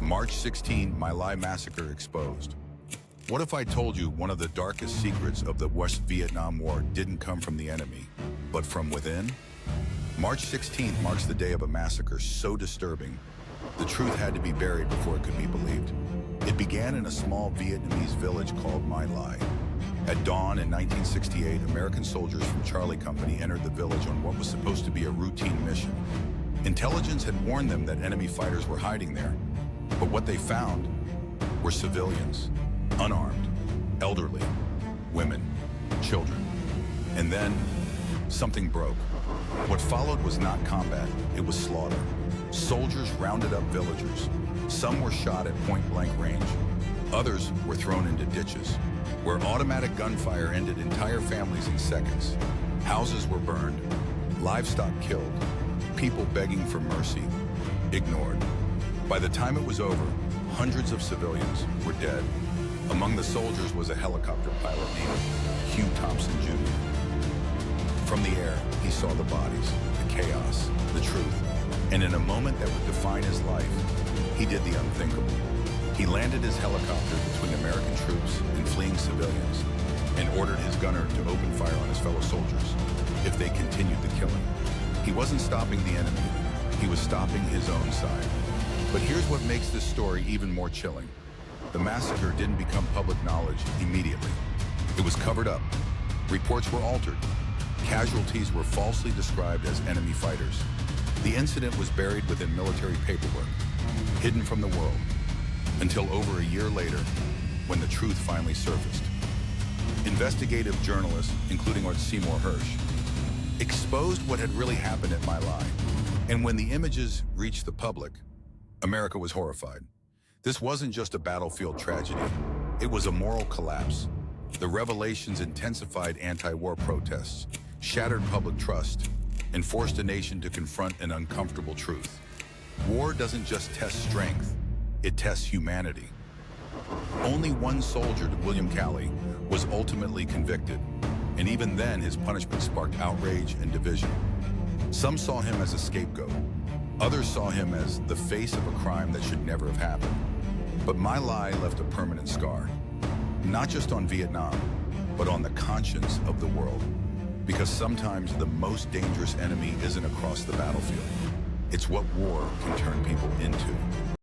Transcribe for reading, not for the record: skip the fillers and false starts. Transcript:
March 16, My Lai Massacre exposed. What if I told you one of the darkest secrets of the West Vietnam War didn't come from the enemy, but from within? March 16th marks the day of a massacre so disturbing, the truth had to be buried before it could be believed. It began in a small Vietnamese village called My Lai. At dawn in 1968, American soldiers from Charlie Company entered the village on what was supposed to be a routine mission. Intelligence had warned them that enemy fighters were hiding there, but what they found were civilians, unarmed, elderly, women, children. And then, something broke. What followed was not combat, it was slaughter. Soldiers rounded up villagers. Some were shot at point-blank range. Others were thrown into ditches, where automatic gunfire ended entire families in seconds. Houses were burned, livestock killed, people begging for mercy, ignored. By the time it was over, hundreds of civilians were dead. Among the soldiers was a helicopter pilot named Hugh Thompson Jr. From the air, he saw the bodies, the chaos, the truth, and in a moment that would define his life, he did the unthinkable. He landed his helicopter between American troops and fleeing civilians and ordered his gunner to open fire on his fellow soldiers if they continued the killing. He wasn't stopping the enemy, he was stopping his own side. But here's what makes this story even more chilling. The massacre didn't become public knowledge immediately. It was covered up. Reports were altered. Casualties were falsely described as enemy fighters. The incident was buried within military paperwork, hidden from the world, until over a year later, when the truth finally surfaced. Investigative journalists, including Seymour Hersh, exposed what had really happened at My Lai. And when the images reached the public, America was horrified. This wasn't just a battlefield tragedy. It was a moral collapse. The revelations intensified anti-war protests, shattered public trust, and forced a nation to confront an uncomfortable truth. War doesn't just test strength, it tests humanity. Only one soldier, William Calley, was ultimately convicted, and even then his punishment sparked outrage and division. Some saw him as a scapegoat. Others saw him as the face of a crime that should never have happened. But My Lai left a permanent scar, not just on Vietnam, but on the conscience of the world. Because sometimes the most dangerous enemy isn't across the battlefield. It's what war can turn people into.